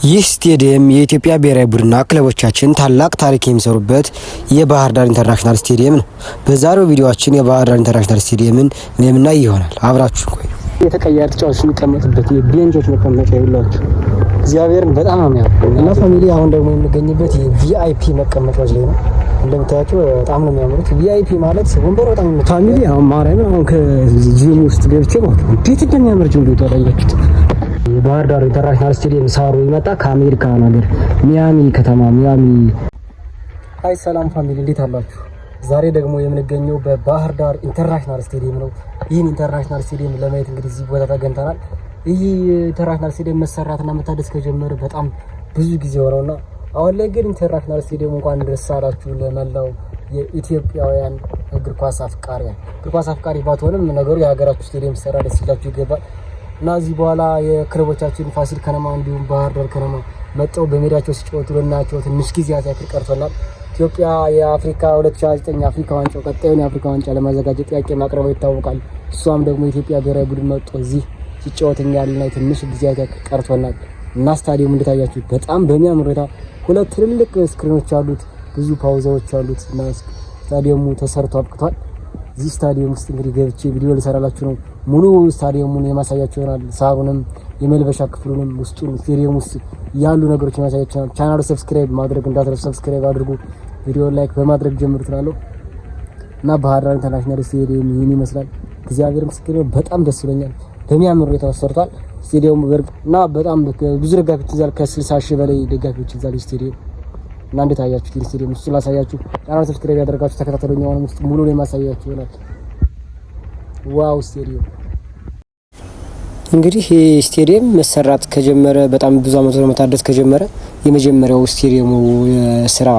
ይህ ስቴዲየም የኢትዮጵያ ብሔራዊ ቡድንና ክለቦቻችን ታላቅ ታሪክ የሚሰሩበት የባህር ዳር ኢንተርናሽናል ስቴዲየም ነው። በዛሬው ቪዲዮአችን የባህር ዳር ኢንተርናሽናል ስቴዲየምን የምናይ ይሆናል። አብራችሁ ቆዩ። የተቀያሪ ተጫዋቾች የሚቀመጡበት የቤንቾች መቀመጫ ይላችሁ እግዚአብሔርን በጣም ነው የሚያምረው እና ፋሚሊ አሁን ደግሞ የምንገኝበት የቪአይፒ መቀመጫዎች ላይ ነው። እንደምታያቸው በጣም ነው የሚያምሩት። ቪአይፒ ማለት ወንበሩ በጣም ነው ፋሚሊ አሁን ማርያምን አሁን ከጂም ውስጥ ገብቼ ማለት ነው እንዴት እንደሚያምር ጂም ቤት አላያችሁት? የባህር ዳር ኢንተርናሽናል ስቴዲየም ሳሩ ይመጣ ከአሜሪካ ሀገር ሚያሚ ከተማ ሚያሚ። አይ ሰላም ፋሚሊ እንዴት አላችሁ? ዛሬ ደግሞ የምንገኘው በባህር ዳር ኢንተርናሽናል ስቴዲየም ነው። ይህን ኢንተርናሽናል ስቴዲየም ለማየት እንግዲህ እዚህ ቦታ ተገኝተናል። ይህ ኢንተርናሽናል ስቴዲየም መሰራትና መታደስ ከጀመረ በጣም ብዙ ጊዜ ሆነውና አሁን ላይ ግን ኢንተርናሽናል ስቴዲየም እንኳን ደስ አላችሁ ለመላው የኢትዮጵያውያን እግር ኳስ አፍቃሪያን። እግር ኳስ አፍቃሪ ባትሆንም ነገሩ የሀገራችሁ ስቴዲየም ሲሰራ ደስ ይላችሁ ይገባል። እና እዚህ በኋላ የክለቦቻችን ፋሲል ከነማ እንዲሁም ባህር ዳር ከነማ መጥተው በሜዳቸው ሲጫወቱ ልናያቸው ትንሽ ጊዜያት ያክል ቀርቶናል። ኢትዮጵያ የአፍሪካ 2029 አፍሪካ ዋንጫው ቀጣዩን የአፍሪካ ዋንጫ ለማዘጋጀት ጥያቄ ማቅረቡ ይታወቃል። እሷም ደግሞ የኢትዮጵያ ብሔራዊ ቡድን መጥቶ እዚህ ሲጫወትኛልና ትንሽ ጊዜያት ያክል ቀርቶናል። እና ስታዲየሙ እንደታያችሁ በጣም በሚያምር ሁኔታ ሁለት ትልልቅ ስክሪኖች አሉት፣ ብዙ ፓውዛዎች አሉት እና ስታዲየሙ ተሰርቶ አብቅቷል። እዚህ ስታዲየም ውስጥ እንግዲህ ገብቼ ቪዲዮ ልሰራላችሁ ነው። ሙሉ ስታዲየሙን የማሳያችሁ ይሆናል። ሳሩንም የመልበሻ ክፍሉንም ውስጡን ስቴዲየም ውስጥ ያሉ ነገሮች የማሳያችሁ ይሆናል። ቻናሉ ሰብስክራይብ ማድረግ እንዳትረሱ፣ ሰብስክራይብ አድርጉ፣ ቪዲዮ ላይክ በማድረግ ጀምሩት እላለሁ። እና ባህር ዳር ኢንተርናሽናል ስቴዲየም ይህን ይመስላል። እግዚአብሔር ምስክር ነው፣ በጣም ደስ ይለኛል። በሚያምር ሁኔታ ተሰርቷል ስቴዲየሙ እና በጣም ብዙ ደጋፊዎች ይዛል። ከ60 ሺህ በላይ ደጋፊዎች ይዛል ስቴዲየም እና እንዴት አያችሁት? ይሄን ስቴዲየም እሱን ላሳያችሁ። ቻናል ሰብስክራይብ ያደርጋችሁ ተከታተሉኝ። አሁን ውስጥ ሙሉ ላይ ማሳያችሁ ይሆናል። ዋው ስቴዲየም እንግዲህ ስቴዲየም መሰራት ከጀመረ በጣም ብዙ አመት ነው። መታደስ ከጀመረ የመጀመሪያው ስቴዲየሙ ስራ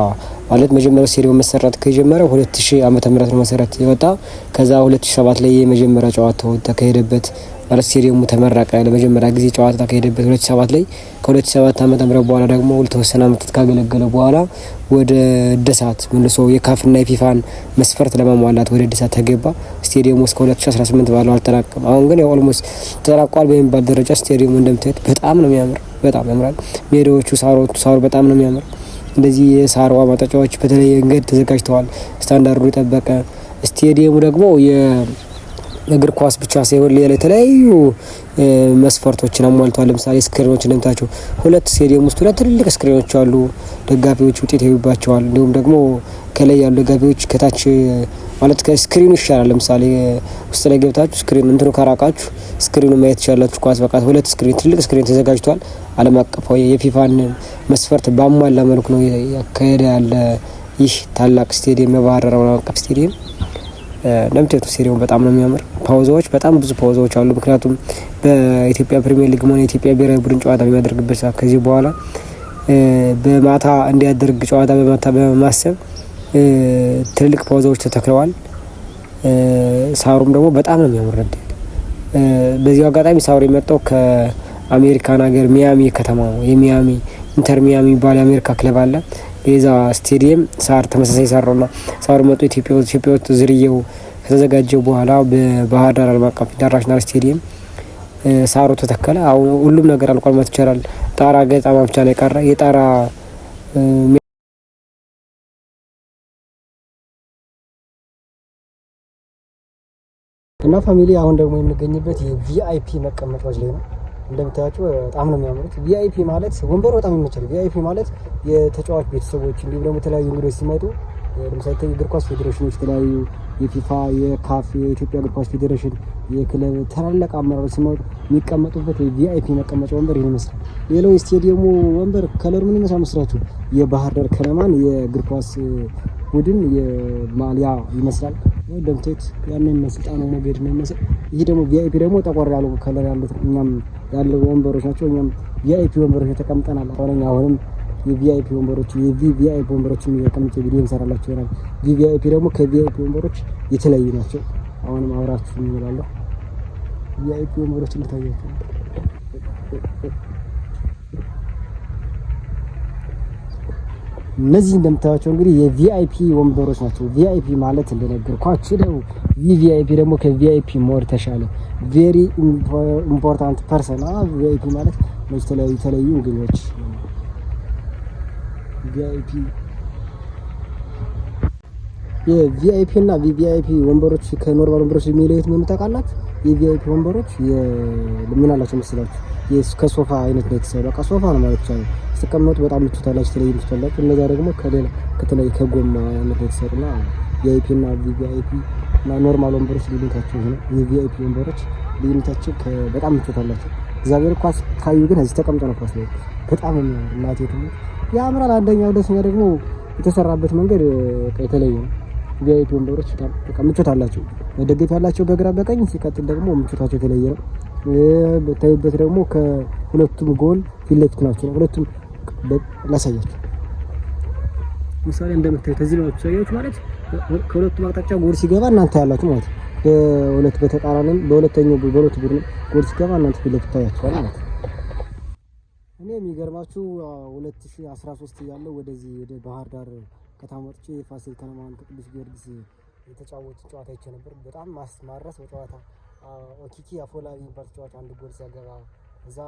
ማለት መጀመሪያው ስቴዲየም መሰራት ከጀመረ 2000 ዓመተ ምህረት ነው መሰረት የወጣ። ከዛ 2007 ላይ የመጀመሪያ ጨዋታው ተካሄደበት ማለት ስቴዲየሙ ተመረቀ። ለመጀመሪያ ጊዜ ጨዋታ ተካሄደበት 2007 ላይ። ከ2007 ዓመተ ምህረት በኋላ ደግሞ ለተወሰነ ዓመታት ካገለገለ በኋላ ወደ እድሳት መልሶ የካፍና የፊፋን መስፈርት ለማሟላት ወደ እድሳት ተገባ። ስቴዲየሙ እስከ 2018 ባለው አልተጠናቀቀም። አሁን ግን ኦልሞስት ተጠናቋል በሚባል ደረጃ ስቴዲየሙ እንደምታዩት በጣም ነው የሚያምር፣ በጣም ያምራል። ሜዳዎቹ ሳሩ በጣም ነው የሚያምር። እንደዚህ የሳር ማጠጫዎች በተለየ መንገድ ተዘጋጅተዋል። ስታንዳርዱን የጠበቀ ስቴዲየሙ ደግሞ የእግር ኳስ ብቻ ሳይሆን ሌላ የተለያዩ መስፈርቶችን አሟልቷል። ለምሳሌ ስክሪኖች እንደምታቸው ሁለት ስቴዲየም ውስጥ ሁለት ትልልቅ ስክሪኖች አሉ። ደጋፊዎች ውጤት ያዩባቸዋል። እንዲሁም ደግሞ ከላይ ያሉ ደጋፊዎች ከታች ማለት ከስክሪኑ ይሻላል። ለምሳሌ ውስጥ ላይ ገብታችሁ ስክሪኑ እንትኑ ካራቃችሁ ስክሪኑ ማየት ይችላልችሁ። ኳስ በቃ ሁለት ስክሪን ትልቅ ስክሪን ተዘጋጅቷል። ዓለም አቀፋዊ የፊፋን መስፈርት ባሟላ መልኩ ነው ያካሄደ ያለ ይህ ታላቅ ስቴዲየም የባህር ዳር ዓለም አቀፍ ስቴዲየም። እንደምታዩት ስቴዲየሙ በጣም ነው የሚያምር። ፓውዛዎች በጣም ብዙ ፓውዛዎች አሉ። ምክንያቱም በኢትዮጵያ ፕሪሚየር ሊግ ሆነ የኢትዮጵያ ብሔራዊ ቡድን ጨዋታ በሚያደርግበት ሰዓት ከዚህ በኋላ በማታ እንዲያደርግ ጨዋታ በማታ በማሰብ ትልልቅ ፓውዛዎች ተተክለዋል። ሳሩም ደግሞ በጣም ነው የሚያምር። በዚህ አጋጣሚ ሳሩ የመጣው ከአሜሪካን ሀገር ሚያሚ ከተማ ነው። የሚያሚ ኢንተር ሚያሚ የሚባል የአሜሪካ ክለብ አለ። የዛ ስቴዲየም ሳር ተመሳሳይ ሳርና ሳሩ መጥቶ ኢትዮጵያ ውስጥ ዝርያው ከተዘጋጀው በኋላ በባህር ዳር ዓለም አቀፍ ኢንተርናሽናል ስቴዲየም ሳሩ ተተከለ። አሁን ሁሉም ነገር አልቋል ማለት ይቻላል። ጣራ ገጣማ ብቻ ነው የቀረ። የጣራ እና ፋሚሊ አሁን ደግሞ የምንገኝበት የቪአይፒ መቀመጫዎች ላይ ነው። እንደምታያቸው በጣም ነው የሚያምሩት። ቪአይፒ ማለት ወንበሩ በጣም ይመቻል። ቪአይፒ ማለት የተጫዋች ቤተሰቦች እንዲሁም ደግሞ የተለያዩ እንግዶች ሲመጡ ለምሳሌ የእግር ኳስ ፌዴሬሽኖች የተለያዩ የፊፋ፣ የካፍ፣ የኢትዮጵያ እግር ኳስ ፌዴሬሽን፣ የክለብ ታላላቅ አመራሮች ሲመጡ የሚቀመጡበት የቪአይፒ መቀመጫ ወንበር ይሄን ይመስላል። ሌላው የስቴዲየሙ ወንበር ከለሩ ምን ይመስላል መስራችሁ? የባህር ዳር ከነማን የእግር ኳስ ቡድን የማሊያ ይመስላል። እንደምታዩት ያንን መስጣኑ ሞገድ ነው የሚመስል። ይሄ ደግሞ ቪአይፒ ደግሞ ጠቆር ያለው ከለር ያሉት እኛም ያለው ወንበሮች ናቸው። እኛም ቪአይፒ ወንበሮች ተቀምጠናል። አሁንም የቪአይፒ ወንበሮች የቪአይፒ ወንበሮችን ተቀምጬ ቪዲዮ እንሰራላችሁ ይሆናል። ቪአይፒ ደግሞ ከቪአይፒ ወንበሮች የተለያዩ ናቸው። አሁንም አብራችሁ እንላለሁ። ቪአይፒ ወንበሮች እንታያችሁ እነዚህ እንደምታዩቸው እንግዲህ የቪአይፒ ወንበሮች ናቸው። ቪአይፒ ማለት እንደነገርኳችሁ ነው። ቪአይፒ ደግሞ ከቪአይፒ ሞር ተሻለ ቬሪ ኢምፖርታንት ፐርሰን። ቪአይፒ ማለት የተለያዩ እንግዶች ቪአይፒ የቪአይፒ እና ቪቪአይፒ ወንበሮች ከኖርማል ወንበሮች የሚለዩት ምን ታውቃላችሁ? የቪአይፒ ወንበሮች ምን አላቸው መሰላችሁ? ከሶፋ አይነት ነው የተሰሩ። በቃ ሶፋ ነው ማለት ይቻላል። ስትቀመጡ በጣም ምቾት አላቸው፣ የተለየ ምቾት አላቸው። እነዛ ደግሞ ከተለያየ ከጎማ አይነት ነው የተሰሩና ቪአይፒ እና ቪቪአይፒ እና ኖርማል ወንበሮች ልዩነታቸው ነው። የቪአይፒ ወንበሮች ልዩነታቸው በጣም ምቾት አላቸው። እግዚአብሔር ኳስ ካዩ ግን እዚህ ተቀምጦ ነው ኳስ ነው በጣም እናቴ ደግሞ ያምራል። አንደኛው ሁለተኛ ደግሞ የተሰራበት መንገድ የተለየ ነው። ቪአይፒ ወንበሮች በቃ ምቾት አላቸው። መደገፊያ ያላቸው በግራ በቀኝ፣ ሲቀጥል ደግሞ ምቾታቸው የተለየ ነው። በታዩበት ደግሞ ከሁለቱም ጎል ፊት ለፊት ናቸው። ሁለቱም ላሳያችሁ። ምሳሌ እንደምታዩት እዚህ ነው ታያችሁ ማለት ከሁለቱም አቅጣጫ ጎል ሲገባ እናንተ ያላችሁ ማለት ነው። በሁለት በተቃራኒም በሁለተኛው በሁለት ቡድን ጎል ሲገባ እናንተ ፊት ለፊት ታያችኋል ማለት ነው። እኔ የሚገርማችሁ 2013 እያለሁ ወደዚህ ወደ ባህር ዳር ከተማ መጥቼ ፋሲል ከነማን ከቅዱስ ጊዮርጊስ የተጫወቱ ጨዋታ አይቼ ነበር። በጣም ማስማረስ በጨዋታ ኦኪኪ አፎላቢ የሚባል ተጫዋች አንድ ጎል ሲያገባ እዛ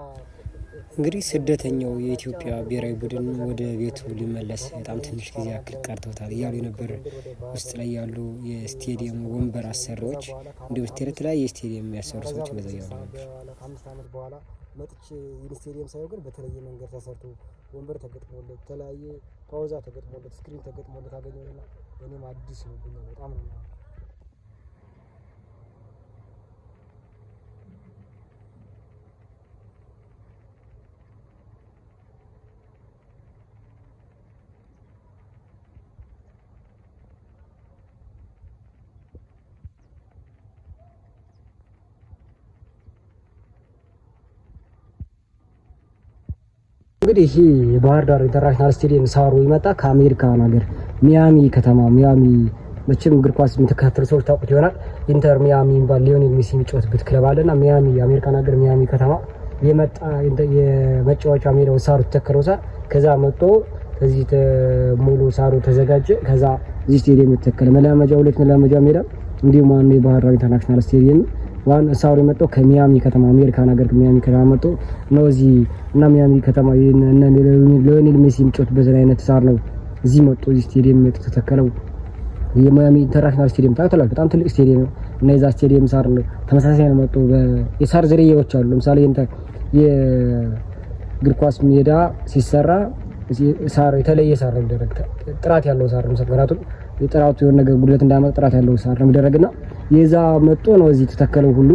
እንግዲህ ስደተኛው የኢትዮጵያ ብሔራዊ ቡድን ወደ ቤቱ ሊመለስ በጣም ትንሽ ጊዜ ያክል ቀርተውታል እያሉ የነበር ውስጥ ላይ ያሉ የስቴዲየም ወንበር አሰሪዎች እንዲሁም የተለያየ የስቴዲየም የሚያሰሩ ሰዎች እንደዛ እያሉ ነበር። ከ5 ዓመት በኋላ መጥቼ ስቴዲየም ሳይሆን ግን በተለየ መንገድ ተሰርቶ ወንበር ተገጥሞለት የተለያየ ፓውዛ ተገጥሞለት ስክሪን ተገጥሞለት አገኘውና እኔም አዲስ ነው በጣም ነው። እንግዲህ ይሄ የባህር ዳር ኢንተርናሽናል ስቴዲየም ሳሩ ይመጣ ከአሜሪካን ሀገር ሚያሚ ከተማ ሚያሚ መቼም እግር ኳስ የምትከታተሉ ሰዎች ታውቁት ይሆናል። ኢንተር ሚያሚ የሚባል ሊዮኔል ሜሲ የሚጫወትበት ክለብ አለና ሚያሚ የአሜሪካን ሀገር ሚያሚ ከተማ የመጣ የመጫወቻ ሜዳው ሳሩ ተተከለው ሳር ከዛ መጥቶ ከዚህ ሙሉ ሳሩ ተዘጋጀ። ከዛ እዚህ ስቴዲየም ተተከለ። መለማመጃ ሁለት መለማመጃ ሜዳ እንዲሁም ዋናው የባህር ዳር ኢንተርናሽናል ስቴዲየም ዋን ሳሩ የመጣው ከሚያሚ ከተማ አሜሪካን ሀገር ከሚያሚ ከተማ መጥቶ ነው እዚህ እና ሚያሚ ከተማ እና ሊዮኔል ሜሲ የሚጫወትበት አይነት ሳር ነው እዚህ መጥቶ እዚህ ስቴዲየም ተተከለው። የሚያሚ ኢንተርናሽናል ስቴዲየም ታውቃላችሁ፣ በጣም ትልቅ ስቴዲየም ነው እና የዛ ስቴዲየም ሳር ነው ተመሳሳይ ነው መጥቶ የሳር ዝርያዎች አሉ። ለምሳሌ የእግር ኳስ ሜዳ ሲሰራ ሳር የተለየ ሳር ነው የሚደረግ፣ ጥራት ያለው ሳር ነው። ምክንያቱም የጥራቱ የሆነ ነገር ጉድለት እንዳያመጣ ጥራት ያለው ሳር ነው የሚደረግና የዛ መጥቶ ነው እዚህ ተተከለው። ሁሉ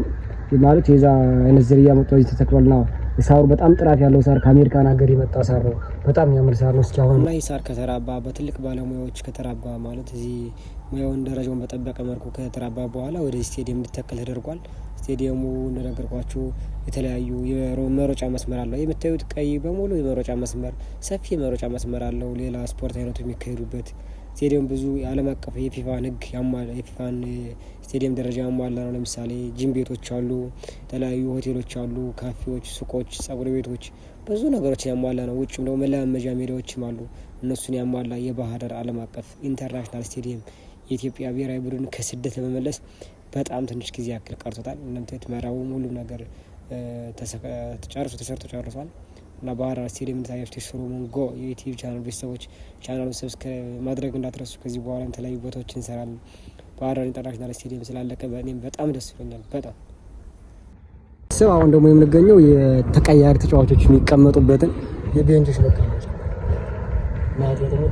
ማለት የዛ አይነት ዝርያ መጥቶ እዚህ ተተክሏልና ሳሩ በጣም ጥራት ያለው ሳር ከአሜሪካን ሀገር የመጣ ሳር ነው። በጣም የሚያምር ሳር ነው። እስኪ አሁን ላይ ሳር ከተራባ በትልቅ ባለሙያዎች ከተራባ ማለት እዚህ ሙያውን ደረጃውን በጠበቀ መልኩ ከተራባ በኋላ ወደ ስቴዲየም እንዲተከል ተደርጓል። ስቴዲየሙ እንደነገርኳችሁ የተለያዩ የመሮጫ መስመር አለው። የምታዩት ቀይ በሙሉ የመሮጫ መስመር፣ ሰፊ የመሮጫ መስመር አለው። ሌላ ስፖርት አይነቶች የሚካሄዱበት ስቴዲየም ብዙ የዓለም አቀፍ የፊፋን ሕግ ያሟላ የፊፋን ስቴዲየም ደረጃ ያሟላ ነው። ለምሳሌ ጂም ቤቶች አሉ፣ የተለያዩ ሆቴሎች አሉ፣ ካፌዎች፣ ሱቆች፣ ጸጉር ቤቶች ብዙ ነገሮችን ያሟላ ነው። ውጭም ደግሞ መለማመጃ ሜዳዎችም አሉ። እነሱን ያሟላ የባህር ዳር ዓለም አቀፍ ኢንተርናሽናል ስቴዲየም የኢትዮጵያ ብሔራዊ ቡድን ከስደት ለመመለስ በጣም ትንሽ ጊዜ ያክል ቀርቶታል። እናንተ መራውም ሁሉም ነገር ተሰርቶ ጨርሷል እና ባህር ዳር ስቴዲየም እንድታያችሁ ሰሎሞን ጎ የዩቲዩብ ቻናል ቤተሰቦች ቻናሉን ሰብስክራይብ ማድረግ እንዳትረሱ። ከዚህ በኋላ የተለያዩ ቦታዎች እንሰራለን። ባህር ዳር ኢንተርናሽናል ስቴዲየም ስላለቀ እኔም በጣም ደስ ብሎኛል። በጣም ሰው አሁን ደግሞ የምንገኘው የተቀያሪ ተጫዋቾች የሚቀመጡበትን የቤንቾች መቀመጫ ማለት ደግሞ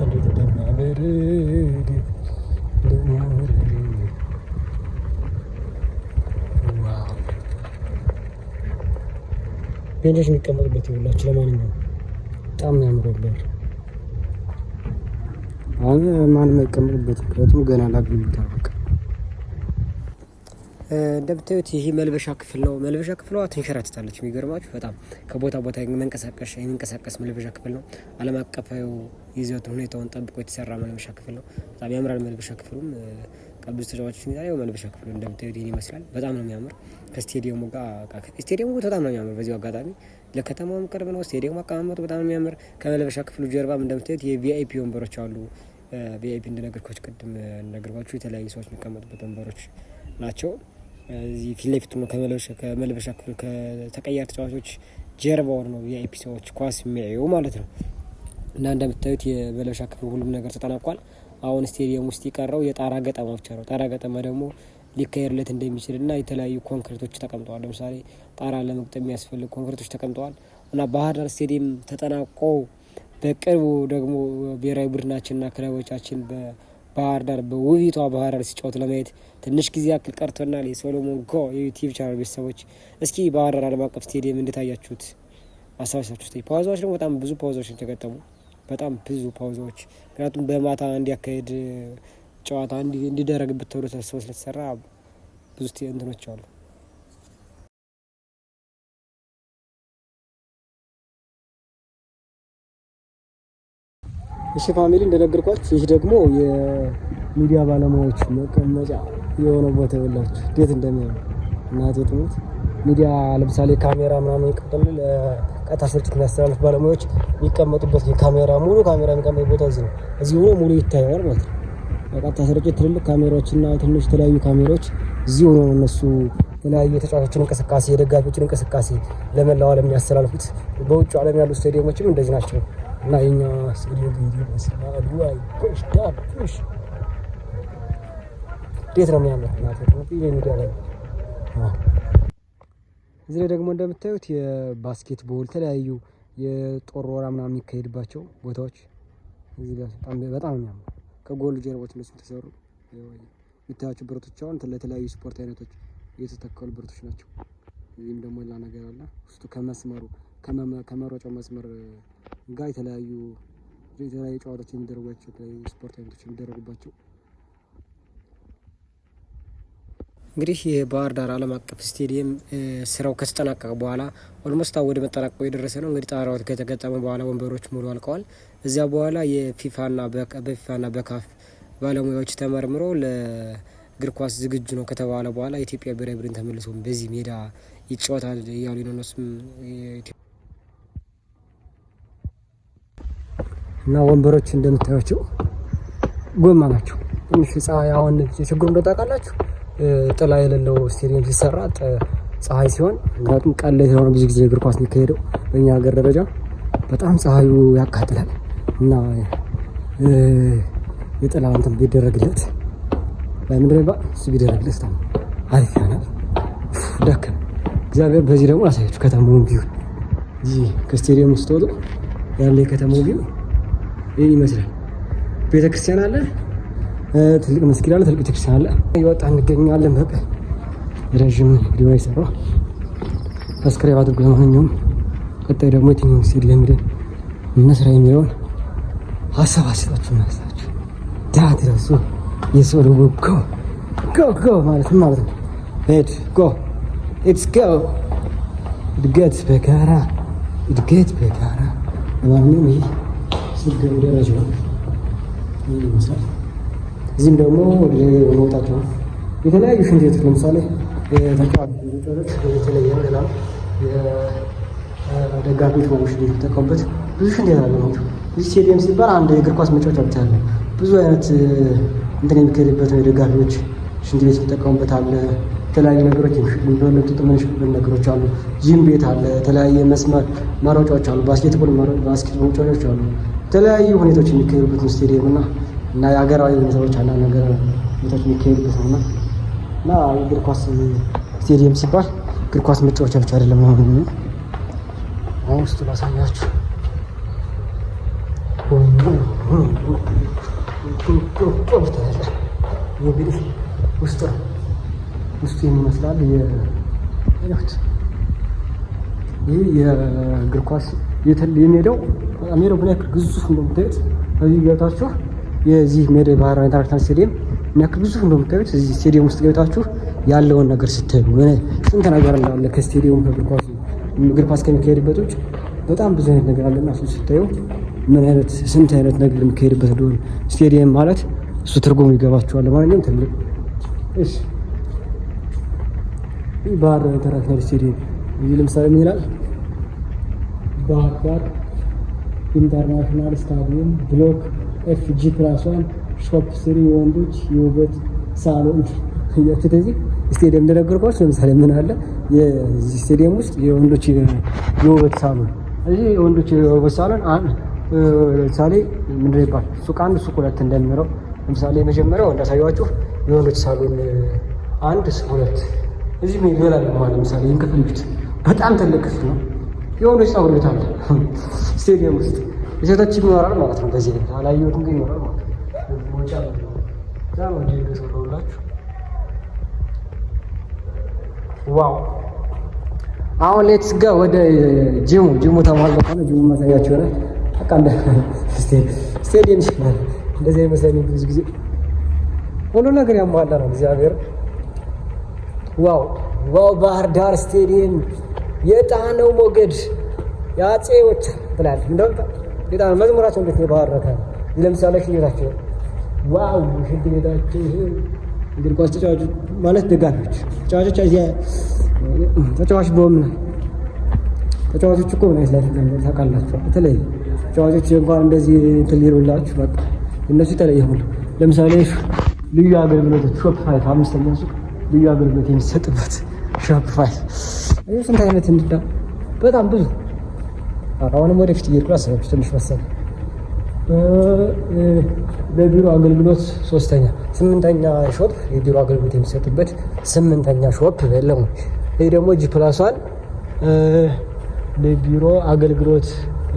ቤንቾች የሚቀመጡበት ይውላችሁ። ለማንኛውም በጣም ያምራል። አሁን ማንም አይቀመጥበት ምክንያቱም ገና ላግኝታ በቃ እንደምታዩት ይሄ መልበሻ ክፍል ነው። መልበሻ ክፍሏ ትንሸራትታለች። የሚገርማችሁ በጣም ከቦታ ቦታ የሚንቀሳቀስ መልበሻ ክፍል ነው። ዓለም አቀፋዊ ይዘቱን ሁኔታውን ጠብቆ የተሰራ መልበሻ ክፍል ነው። በጣም ያምራል። መልበሻ ክፍሉም ብዙ ተጫዋቾች የሚታየው መልበሻ ክፍሉ እንደምታዩት ይሄን ይመስላል። በጣም ነው የሚያምር። ከስቴዲየሙ ጋር ስቴዲየሙ በጣም ነው የሚያምር። በዚሁ አጋጣሚ ለከተማውም ቅርብ ነው። ስቴዲየሙ አቀማመጡ በጣም ነው የሚያምር። ከመልበሻ ክፍሉ ጀርባም እንደምታዩት የቪአይፒ ወንበሮች አሉ። ቪአይፒ እንደነገርኳችሁ ቅድም እንደነገርኳችሁ የተለያዩ ሰዎች የሚቀመጡበት ወንበሮች ናቸው። እዚህ ፊት ለፊት ነው ከመልበሻ ክፍሉ ከተቀያሪ ተጫዋቾች ጀርባው ነው ቪአይፒ ሰዎች ኳስ የሚያዩ ማለት ነው። እና እንደምታዩት የመለበሻ ክፍል ሁሉም ነገር ተጠናቋል። አሁን ስቴዲየም ውስጥ የቀረው የጣራ ገጠማ ብቻ ነው። ጣራ ገጠማ ደግሞ ሊካሄድለት እንደሚችልና የተለያዩ ኮንክሪቶች ተቀምጠዋል። ለምሳሌ ጣራ ለመግጠም የሚያስፈልግ ኮንክሪቶች ተቀምጠዋል እና ባህር ዳር ስቴዲየም ተጠናቆ በቅርቡ ደግሞ ብሔራዊ ቡድናችንና ክለቦቻችን በባህር ዳር በውቢቷ ባህር ዳር ሲጫወት ለማየት ትንሽ ጊዜ ያክል ቀርቶናል። የሶሎሞን ጎ የዩቲዩብ ቻናል ቤተሰቦች እስኪ ባህር ዳር ዓለም አቀፍ ስቴዲየም እንዴት አያችሁት? አሳብሳችሁት? ፓውዛዎች ደግሞ በጣም ብዙ ፓውዛዎች ተገጠሙ። በጣም ብዙ ፓውዛዎች ምክንያቱም በማታ እንዲያካሄድ ጨዋታ እንዲደረግበት ተብሎ ተሰብስቦ ስለተሰራ ብዙ እንትኖች አሉ። እሺ ፋሚሊ እንደነገርኳችሁ ይህ ደግሞ የሚዲያ ባለሙያዎች መቀመጫ የሆነ ቦታ ይኸውላችሁ እንዴት እንደሚያምር እናቴ ትሙት። ሚዲያ ለምሳሌ ካሜራ ምናምን ይቀጥላል ለቀጥታ ስርጭት የሚያስተላልፉ ባለሙያዎች የሚቀመጡበት የካሜራ ሙሉ ካሜራ የሚቀመጥ ቦታ እዚህ ነው። እዚህ ሆኖ ሙሉ ይታያል ማለት ነው። በቀጥታ ስርጭት ትልልቅ ካሜራዎችና ትንሽ የተለያዩ ካሜራዎች እዚህ ሆኖ እነሱ የተለያዩ የተጫዋቾችን እንቅስቃሴ የደጋፊዎችን እንቅስቃሴ ለመላው ዓለም የሚያስተላልፉት። በውጭ ዓለም ያሉ ስቴዲየሞችም እንደዚህ ናቸው እና የኛ ስቴዲየም እንዴት ነው የሚያምር ሚዲያ ላይ። እዚህ ላይ ደግሞ እንደምታዩት የባስኬትቦል የተለያዩ የጦር ወራ ምናምን የሚካሄድባቸው ቦታዎች እዚህ ጋር በጣም የሚያምሩ ከጎል ጀርባዎች እነሱ ተሰሩ የሚታያቸው ብረቶች አሁን ለተለያዩ ስፖርት አይነቶች የተተከሉ ብረቶች ናቸው። እዚህም ደግሞ ሌላ ነገር አለ ውስጡ ከመስመሩ ከመሮጫው መስመር ጋር የተለያዩ ጨዋታዎች የሚደረጉባቸው የተለያዩ ስፖርት አይነቶች የሚደረጉባቸው። እንግዲህ የባህር ዳር ዓለም አቀፍ ስቴዲየም ስራው ከተጠናቀቀ በኋላ ኦልሞስት ወደ መጠናቀቁ የደረሰ ነው። እንግዲህ ጣራው ከተገጠመ በኋላ ወንበሮች ሙሉ አልቀዋል። እዚያ በኋላ የፊፋና በካፍ ባለሙያዎች ተመርምሮ ለእግር ኳስ ዝግጁ ነው ከተባለ በኋላ የኢትዮጵያ ብሔራዊ ቡድን ተመልሶ በዚህ ሜዳ ይጫወታል እያሉ ነው እነሱም። እና ወንበሮች እንደምታዩቸው ጎማ ናቸው። ትንሽ ፀሐይ አሁን ችግሩ እንደታውቃላችሁ ጥላ የሌለው ስቴዲየም ሲሰራ ፀሐይ ሲሆን ምክንያቱም ቀን ላይ ስለሆነ ብዙ ጊዜ እግር ኳስ የሚካሄደው በእኛ ሀገር ደረጃ በጣም ፀሐዩ ያቃጥላል እና የጥላ እንትን ቢደረግለት ለምንድን ነው እሱ ቢደረግለት በጣም አሪፍ ይሆናል። ደከም እግዚአብሔር። በዚህ ደግሞ አሳያችሁ ከተማውን ቢሆን እዚህ ከስቴዲየም ውስጥ ወጡ ያለ የከተማው ቢሆን ይህ ይመስላል። ቤተክርስቲያን አለ፣ ትልቅ መስጊድ አለ፣ ትልቅ ቤተክርስቲያን አለ። እየወጣ እንገኛለን። በቃ ረዥም ቪዲዮ ይሰራ ሰብስክራይብ አድርጉ። ለማንኛውም ቀጣይ ደግሞ የትኛውን ስቴዲየም ሄደን እንስራ የሚለውን ሀሳብ አስባችሁ እናሳችሁ ዳት ረሱ የሶሎ ጎ ማለት ነው። ሄድ ጎ ኢትስ ጎ እድገት በጋራ ለማንኛውም ይህ ስገም ደረጃ ይህ ይመስላል። እዚህም ደግሞ መውጣት ነው የተለያዩ ሽንት ቤቶች ለምሳሌ ተጫዋቾች የተለየ ሌላ የደጋፊዎች ወሽ የተጠቀሙበት ብዙ ሽንት ቤት አለ ነው። እዚህ ስቴዲየም ሲባል አንድ የእግር ኳስ መጫወቻ ብቻ አለ። ብዙ አይነት እንትን የሚካሄድበት ነው። የደጋፊዎች ሽንት ቤት የሚጠቀሙበት አለ። የተለያዩ ነገሮች የሚበለጡ ነገሮች አሉ። ጂም ቤት አለ። የተለያየ መስመር መሮጫዎች አሉ። ባስኬትቦል መጫወቻዎች አሉ። የተለያዩ ሁኔታዎች የሚካሄዱበት ነው ስቴዲየም እና የሀገራዊ ሁኔታዎች አንዳንድ ነገር ሁኔታዎች የሚካሄዱበት ነው እና እግር ኳስ ስቴዲየም ሲባል እግር ኳስ መጫወቻ ብቻ አይደለም። አሁን ውስጡ ላሳያችሁ። እንግዲህ ውስጡ ይመስላል። ይህ የእግር ኳስ የሜዳው ሜዳው ምን ያክል ግዙፍ እንደምታዩት እዚህ ገብታችሁ የዚህ ሜዳ ባህር ዳር ኢንተርናሽናል ስቴዲየም ምን ያክል ግዙፍ እንደምታዩት እዚህ ስቴዲየም ውስጥ ገብታችሁ ያለውን ነገር ስታዩ ስንት ነገር እንዳለ ከስቴዲየሙ እግር ኳስ ከሚካሄድበት ውጭ በጣም ብዙ አይነት ነገር አለና እሱ ስታዩ ምን አይነት ስንት አይነት ነገር የሚካሄድበት እንደሆነ ስቴዲየም ማለት እሱ ትርጉሙ ይገባችኋል። ለማንኛውም ትልቅ እሺ ባህር ዳር ኢንተርናሽናል ስቴዲየም እዚህ ለምሳሌ ምን ይላል? ባህር ዳር ኢንተርናሽናል ስታዲየም ብሎክ FG+1 ሾፕ 3 የወንዶች የውበት ሳሎን እያችሁት እዚህ ስቴዲየም እንደነገርኳችሁ ለምሳሌ ምን አለ የዚህ ስቴዲየም ውስጥ የወንዶች የውበት ሳሎን እዚህ የወንዶች የውበት ሳሎን ለምሳሌ ምንድን ይባላል ሱቅ 1 ሱቅ 2 እንደሚኖረው ለምሳሌ የመጀመሪያው እንዳሳያችሁ የወንዶች ሳሎን 1 ሱቅ 2 እዚህ ሌላ ደግሞ ለምሳሌ ይህን ክፍል ብቻ በጣም ትልቅ ክፍል ነው። የወንዶች ፀጉር ቤት አለ ስቴዲየም ውስጥ የሴቶች ይኖራል ማለት ነው። በዚህ አላየሁትም ግን ይኖራል ማለት ነው። ወጫ ነው እንደሰራውላችሁ። ዋው አሁን ሌትስ ጋ ወደ ጂሙ ተሟላ ካለ ጂሙ ማሳያችሁ ነው። በቃ እንደ ስቴዲየም እንደዚህ አይመስለኝም ብዙ ጊዜ ሁሉ ነገር ያሟላ ነው እግዚአብሔር። ዋው ባህር ዳር ስቴዲየም የጣናው ሞገድ የአፄዎች ብላል እንደው የጣና መዝሙራቸው እንዴት የባህር ረካ ለምሳሌ ሽኝታቸው ዋው ሽድ ቤታቸው እንግዲህ ኳስ ተጫዋቾች ማለት ደጋፊዎች ተጫዋቾች እዚያ ተጫዋች በምን ተጫዋቾች እኮ ነው ያስላችሁ ታውቃላችሁ። በተለይ ተጫዋቾች እንኳን እንደዚህ እንትን ሊሉላችሁ በቃ እነሱ የተለየ ሁሉ ለምሳሌ ልዩ አገልግሎት ሾፕ 5ኛ ሱቅ ልዩ አገልግሎት የሚሰጥበት ሾፕ ይሄ ስንት አይነት እንድዳ በጣም ብዙ አሁንም ወደፊት እየሄድኩ አሰባችሁ ትንሽ መሰለኝ። ለቢሮ አገልግሎት 8ኛ ሾፕ የቢሮ አገልግሎት የሚሰጥበት 8ኛ ሾፕ በለው። ይሄ ደግሞ G+1 ለቢሮ አገልግሎት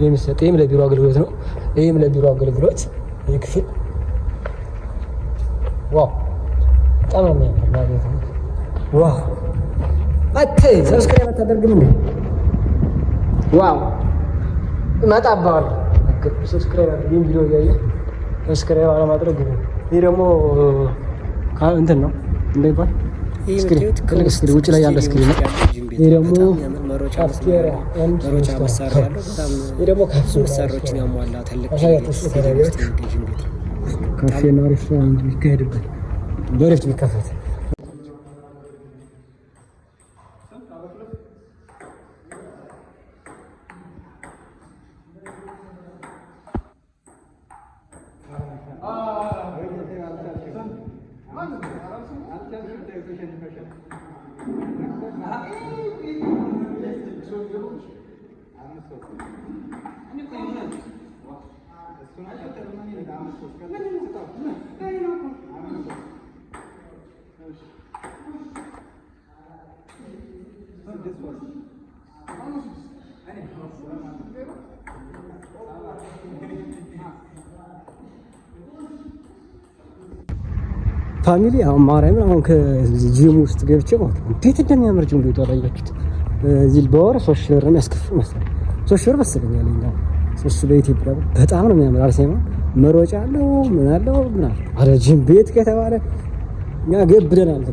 የሚሰጥ ይሄም ለቢሮ አገልግሎት ነው። ይሄም ለቢሮ አገልግሎት ይክፍል ዋው በጣም ነው ማለት ነው። ዋው አትይ ሰብስክራይብ አታደርግም እንዴ? ዋው መጣባል ሰብስክራይብ አድርጉ። ቪዲዮ ያየ ሰብስክራይብ አለማድረግ ነው። ይሄ ደግሞ እንትን ነው እንደይባል ስክሪን ውጭ ላይ ያለ ስክሪን ነው። ይሄ ደግሞ ካፍቴሪያ መሮጫ መሳሪያ ያለው በጣም ይሄ ደግሞ መሳሪያዎችን ያሟላ ትልቅ ካፌና ሬስቶራንት ይካሄድበት በረፍት ቢከፈት ፋሚሊ አሁን ማርያምን አሁን ከጂም ውስጥ ገብቼ ማለት ነው እንዴት እንደሚያምር ጂም ቤቱ አላያችሁት? እዚህ በወር 3 ሺህ ብር የሚያስከፍል መሰለኝ 3 ሺህ ብር መሰለኝ አለኝ። እሱ በኢትዮጵያ በጣም ነው የሚያምር። አልሰማ መሮጫ አለው ምን አለው ምን አለ። አረ ጂም ቤት ከተባለ እኛ ገብደናል።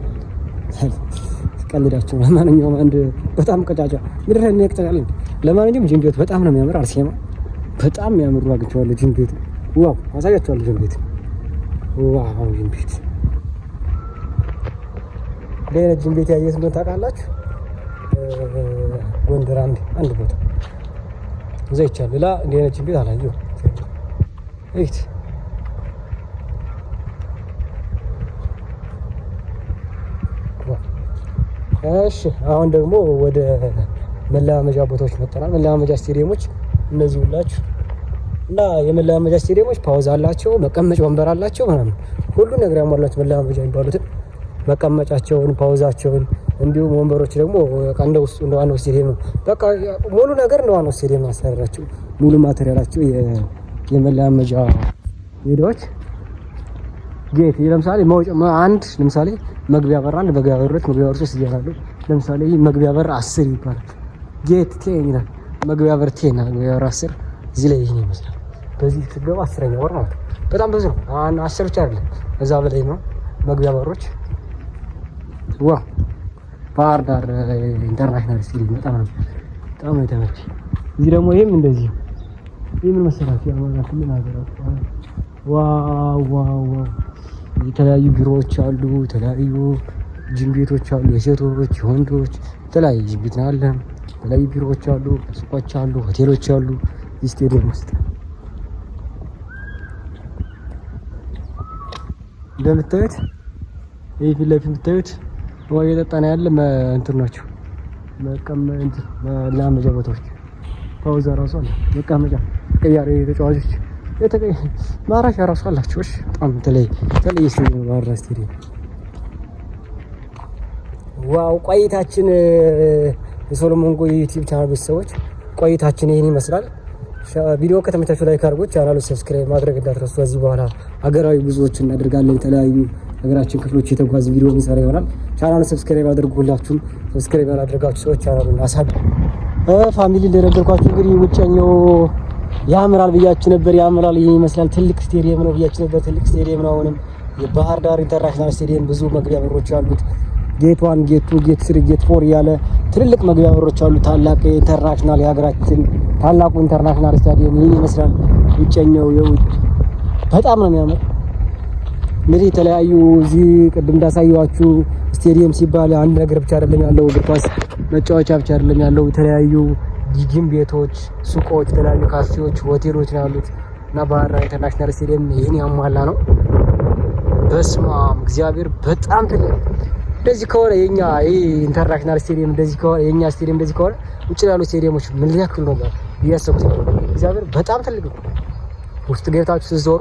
ቀልዳችሁ። ለማንኛውም አንድ በጣም ቀጫጫ ምድር ላይ ነቅጫጫል። ለማንኛውም ጂም ቤት በጣም ነው የሚያምር። አልሰማ በጣም የሚያምር አግኝቼዋለሁ ጂም ቤት። ዋው አሳያችኋለሁ ጂም ቤት። ዋው ጂም ቤት ሌላ ጂም ቤት ያየሁት እንደሆነ ታውቃላችሁ? ጎንደር አንድ ቦታ እዛ ይቻላል። ሌላ እንደ አይነት ጂም ቤት አላየሁም። እይት እሺ፣ አሁን ደግሞ ወደ መለማመጃ ቦታዎች መጥተናል። መለማመጃ ስቴዲየሞች እነዚህ ሁላችሁ እና የመለማመጃ ስቴዲየሞች ፓውዝ አላቸው፣ መቀመጫ ወንበር አላቸው ምናምን ሁሉ ነገር ያሟላቸው መለማመጃ የሚባሉትን መቀመጫቸውን ፓውዛቸውን እንዲሁም ወንበሮች ደግሞ እንደ ውስጡ እንደ ዋናው ስቴዲየም በቃ ሙሉ ነገር እንደ ዋናው ስቴዲየም አሰራራቸው። ሙሉ ማቴሪያላቸው የመለማመጃ ሜዳዎች ጌት ለምሳሌ ለምሳሌ መግቢያ በር 1 መግቢያ በር 2 መግቢያ በር 3 ይያዛሉ። ለምሳሌ ይሄ መግቢያ በር 10 ይባላል። ጌት 10 ይላል። መግቢያ በር 10 መግቢያ በር 10 እዚህ ላይ ይሄን ይመስላል። በዚህ ስትገባ 10ኛ ወር ማለት ነው። በጣም ብዙ ነው። 10 ብቻ አይደለም እዛ በላይ ነው መግቢያ በሮች። ዋው ባህር ዳር ኢንተርናሽናል ስቴዲየም በጣም ነው የተመቸኝ። እዚህ ደግሞ ይሄም እንደዚህ ይሄ ምን መሰላችሁ የአማራ ክልል ሀገራት ዋው የተለያዩ ቢሮዎች አሉ፣ የተለያዩ ጂም ቤቶች አሉ፣ የሴቶች የወንዶች የተለያዩ ጂም ቤት አለ፣ የተለያዩ ቢሮዎች አሉ፣ ሱቆች አሉ፣ ሆቴሎች አሉ እዚህ ስቴዲየም ውስጥ እንደምታዩት። ይሄ ፊት ለፊት የምታዩት ወይ የጠጣና ያለ እንትን ናቸው መቀመጥ ለአመጃ ቦታዎች ፓውዛ ራሱ አለ መቀመጫ ቀያሪ ተጫዋቾች ማራሻ ራሱ አላቸው። እሺ በጣም ተለይ ስቴዲየም ባህር ዳር ስቴዲየም። ዋው ቆይታችን የሶሎሞን ጎ ዩቲዩብ ቻናል ቤተሰቦች ቆይታችን ይሄን ይመስላል። ቪዲዮ ከተመቻችሁ ላይክ አድርጉ፣ ቻናሉን ሰብስክራይብ ማድረግ እንዳትረሱ። ከዚህ በኋላ ሀገራዊ ጉዞዎችን እናደርጋለን። የተለያዩ ሀገራችን ክፍሎች የተጓዝ ቪዲዮ እንሰራ ይሆናል። ቻናሉን ሰብስክራይብ አድርጉ። ሁላችሁም ሰብስክራይብ ያላደረጋችሁ ሰዎች ቻናሉን አሳድጉ። ፋሚሊ እንደነገርኳችሁ እንግዲህ ውጨኛው ያምራል ብያችሁ ነበር። ያምራል ይሄን ይመስላል። ትልቅ ስቴዲየም ነው ብያችሁ ነበር። ትልቅ ስቴዲየም ነው። አሁንም የባህር ዳር ኢንተርናሽናል ስቴዲየም ብዙ መግቢያ በሮች አሉት። ጌት 1 ጌት 2 ጌት 3 ጌት 4 እያለ ትልልቅ መግቢያ በሮች አሉ። ታላቅ ኢንተርናሽናል የሀገራችን ታላቁ ኢንተርናሽናል ስታዲየም ይሄን ይመስላል። ውጨኛው የውጭ በጣም ነው የሚያምር። እንግዲህ የተለያዩ እዚህ ቅድም እንዳሳየኋችሁ ስቴዲየም ሲባል አንድ ነገር ብቻ አይደለም ያለው፣ እግር ኳስ መጫወቻ ብቻ አይደለም ያለው። የተለያዩ ጂም ቤቶች፣ ሱቆች፣ የተለያዩ ካፌዎች፣ ሆቴሎች ነው ያሉት እና ባህር ዳር ኢንተርናሽናል ስቴዲየም ይሄን ያሟላ ነው። በስማም እግዚአብሔር በጣም ትልቅ እንደዚህ ከሆነ የኛ ይሄ ኢንተርናሽናል ስቴዲየም እንደዚህ ከሆነ የኛ ስቴዲየም እንደዚህ ከሆነ ውጭ ያሉ ስቴዲየሞች ምን ያክል ነው ማለት ያሰብኩት። እግዚአብሔር በጣም ትልቅ ነው። ውስጥ ገብታችሁ ስትዞሩ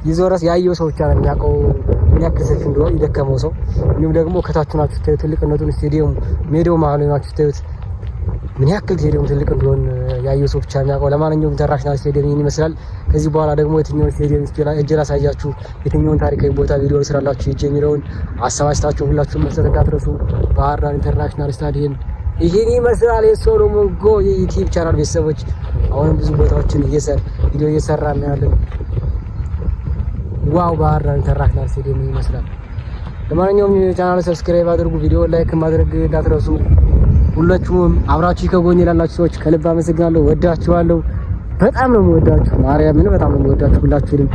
ይዞራስ ያየው ሰው ብቻ ነው የሚያውቀው ምን ያክል ሰፊ እንደሆነ የደከመው ሰው። እንዲሁም ደግሞ ከታች ናችሁ ታዩት ትልቅነቱን ስቴዲየሙ ሜዳው መሀል ናችሁ ታዩት ምን ያክል ስቴዲየሙ ትልቅ እንደሆነ ያየው ሰው ብቻ የሚያውቀው። ለማንኛውም ኢንተርናሽናል ስቴዲየም ይሄን ይመስላል። ከዚህ በኋላ ደግሞ የትኛውን ስቴዲየም እጄ ላሳያችሁ፣ የትኛውን ታሪካዊ ቦታ ቪዲዮ ልስራላችሁ እጄ የሚለውን አሰባስታችሁ ሁላችሁም መስጠት እንዳትረሱ። ባህር ዳር ኢንተርናሽናል ስታዲየም ይሄን ይመስላል። የሶሎሞን ጎ የዩቲዩብ ቻናል ቤተሰቦች አሁንም ብዙ ቦታዎችን ቪዲዮ እየሰራን ነው ያለን። ዋው ባህር ዳር ኢንተርናሽናል ስቴዲየም ይመስላል። ለማንኛውም ቻናሉ ሰብስክራይብ አድርጉ፣ ቪዲዮ ላይክ ማድረግ እንዳትረሱ። ሁላችሁም አብራችሁ ከጎኔ ላላችሁ ሰዎች ከልብ አመሰግናለሁ። ወዳችኋለሁ። በጣም ነው የምወዳችሁ። ማርያምን በጣም ነው የምወዳችሁ ሁላችሁንም።